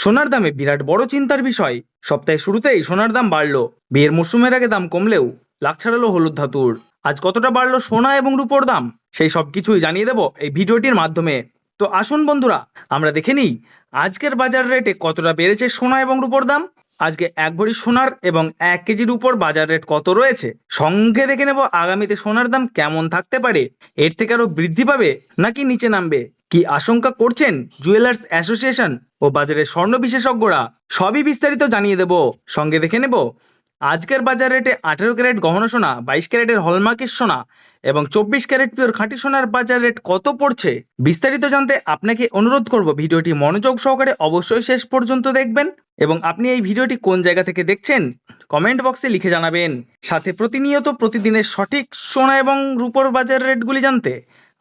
সোনার দামে বিরাট বড় চিন্তার বিষয়। সপ্তাহের শুরুতেই সোনার দাম বাড়লো। বিয়ের মরশুমের আগে দাম কমলেও লাখ ছাড়ালো হলুদ ধাতুর। আজ কতটা বাড়লো সোনা এবং রূপোর দাম, সেই সব কিছুই জানিয়ে দেব এই ভিডিওটির মাধ্যমে। তো আসুন বন্ধুরা, আমরা দেখে নিই আজকের বাজার রেটে কতটা বেড়েছে সোনা এবং রূপোর দাম। আজকে এক ভরি সোনার এবং 1 কেজির উপর বাজার রেট কত রয়েছে, সঙ্গে দেখে নেব আগামীতে সোনার দাম কেমন থাকতে পারে। এর থেকে আরো বৃদ্ধি পাবে নাকি নিচে নামবে, কি আশঙ্কা করছেন জুয়েলার্স অ্যাসোসিয়েশন ও বাজারের স্বর্ণ বিশেষজ্ঞরা, সবই বিস্তারিত জানিয়ে দেব। সঙ্গে দেখে নেব আজকের বাজার রেটে 18 ক্যারেট গহনা সোনা, 22 ক্যারেটের হলমার্কের সোনা এবং 24 ক্যারেট পিওর খাঁটি সোনার বাজার রেট কত পড়ছে, বিস্তারিত জানতে আপনাকে অনুরোধ করব ভিডিওটি মনোযোগ সহকারে অবশ্যই শেষ পর্যন্ত দেখবেন। এবং আপনি এই ভিডিওটি কোন জায়গা থেকে দেখছেন কমেন্ট বক্সে লিখে জানাবেন। সাথে প্রতিনিয়ত প্রতিদিনের সঠিক সোনা এবং রূপোর বাজার রেটগুলি জানতে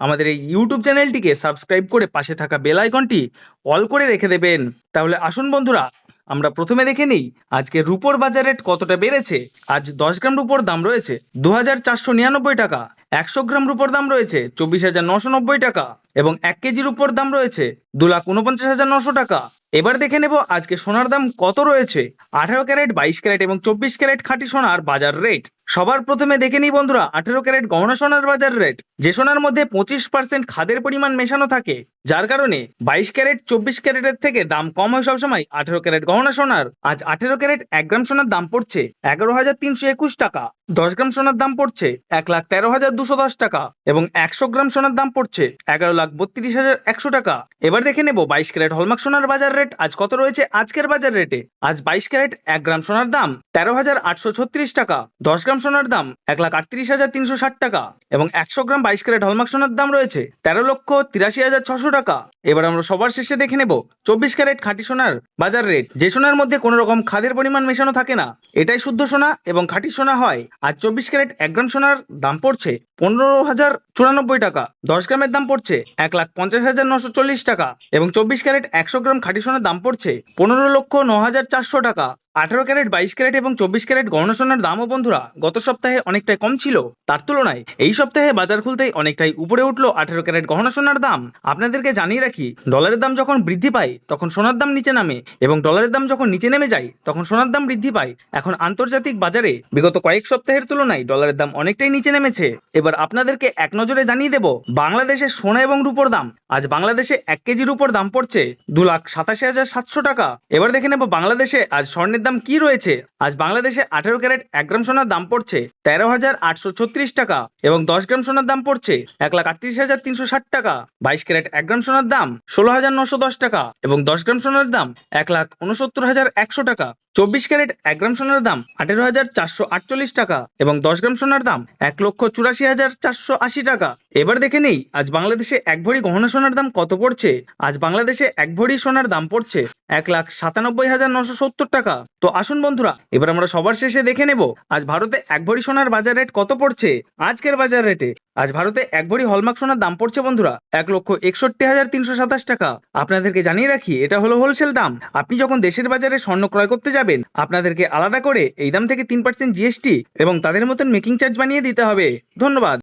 আমাদের এই ইউটিউব চ্যানেলটিকে সাবস্ক্রাইব করে পাশে থাকা বেল আইকনটি অল করে রেখে দেবেন। তাহলে আসুন বন্ধুরা, আমরা প্রথমে দেখে নিই আজকে রূপোর বাজার রেট কতটা বেড়েছে। আজ 10 গ্রাম রূপোর দাম রয়েছে 2499 টাকা, 100 গ্রাম রূপোর দাম রয়েছে 24,990 টাকা এবং 1 কেজির উপর দাম রয়েছে 2,49,900 টাকা। এবার দেখে নেব আজকে সোনার দাম কত রয়েছে। 18 ক্যারেট, 22 ক্যারেট এবং 24 ক্যারেট খাঁটি সোনার বাজার রেট। সবার প্রথমে দেখে নিই বন্ধুরা 18 ক্যারেট গহনা সোনার বাজার রেট। যে সোনার মধ্যে 25% খাদের পরিমাণ মেশানো থাকে, যার কারণে 22 ক্যারেট 24 ক্যারেটের থেকে দাম কম হয় সবসময় 18 ক্যারেট গহনা সোনার। আজ 18 ক্যারেট 1 গ্রাম সোনার দাম পড়ছে 11,321 টাকা, 10 গ্রাম সোনার দাম পড়ছে 1,13,210 টাকা এবং 100 গ্রাম সোনার দাম পড়ছে 11,32,100 টাকা। এবার দেখে নেব 22 ক্যারেট হলমার্ক সোনার বাজার রেট আজ কত রয়েছে আজকের বাজার রেটে। আজ 22 ক্যারেট 1 গ্রাম সোনার দাম 13,836 টাকা, 10 গ্রাম সোনার দাম 1,38,360 টাকা এবং 100 গ্রাম 22 ক্যারেট হলমার্ক সোনার দাম রয়েছে 13,83,600 টাকা। এবার আমরা সবার শেষে দেখে নেব 24 ক্যারেট খাঁটি সোনার বাজার রেট। যে সোনার মধ্যে কোনো রকম খাদের পরিমাণ মেশানো থাকে না, এটাই শুদ্ধ সোনা এবং খাঁটি সোনা হয়। আজ 24 ক্যারেট 1 গ্রাম সোনার দাম পড়ছে 15,094 টাকা, 10 গ্রামের দাম পড়ছে 1,50,940 টাকা এবং 24 ক্যারেট 100 গ্রাম খাঁটি সোনার দাম পড়ছে 15,09,400 টাকা। 18 ক্যারেট 22 ক্যারেট এবং 24 ক্যারেট গহনা সোনার দামও বন্ধুরা গত সপ্তাহে অনেকটাই কম ছিল, তার তুলনায় এই সপ্তাহে বাজার খুলতেই অনেকটাই উপরে উঠলো 18 ক্যারেট গহনা সোনার দাম। আপনাদেরকে জানিয়ে রাখি, ডলারের দাম যখন বৃদ্ধি পায় তখন সোনার দাম নিচে নামে এবং ডলারের দাম যখন নিচে নেমে যায় তখন সোনার দাম বৃদ্ধি পায়। এখন আন্তর্জাতিক বাজারে বিগত কয়েক সপ্তাহের তুলনায় ডলারের দাম অনেকটাই নিচে নেমেছে। এবার আপনাদেরকে এক নজরে জানিয়ে দেব বাংলাদেশের সোনা এবং রূপোর দাম। আজ বাংলাদেশে 1 কেজির উপর দাম পড়ছে 2,87,700 টাকা। এবার দেখে নেব বাংলাদেশে আজ স্বর্ণের দাম কি রয়েছে। আজ বাংলাদেশে 18 ক্যারেট 1 গ্রাম সোনার দাম পড়ছে 13,836 টাকা এবং 10 গ্রাম সোনার দাম পড়ছে 1,38,360 টাকা। 22 ক্যারেট 1 গ্রাম সোনার দাম 16,910 টাকা এবং 10 গ্রাম সোনার দাম 1,69,100 টাকা। 24 ক্যারেট 1 গ্রাম সোনার দাম 18,448 টাকা এবং 10 গ্রাম সোনার দাম 1,84,480 টাকা। এবার দেখে নেই আজ বাংলাদেশে 1 ভরি গহনা সোনার দাম কত পড়ছে। আজ বাংলাদেশে 1 ভরি সোনার দাম পড়ছে 1,97,970 টাকা। তো আসুন বন্ধুরা, এবার আমরা সবার শেষে দেখে নেব আজ ভারতে 1 ভরি সোনার বাজার রেট কত পড়ছে আজকের বাজার রেটে। আজ ভারতে 1 ভরি হলমার্ক সোনার দাম পড়ছে বন্ধুরা 1,61,327 টাকা। আপনাদেরকে জানিয়ে রাখি, এটা হলো হোলসেল দাম। আপনি যখন দেশের বাজারে স্বর্ণ ক্রয় করতে যাবেন, আপনাদেরকে আলাদা করে এই দাম থেকে 3% জিএসটি এবং তাদের মতন মেকিং চার্জ বানিয়ে দিতে হবে। ধন্যবাদ।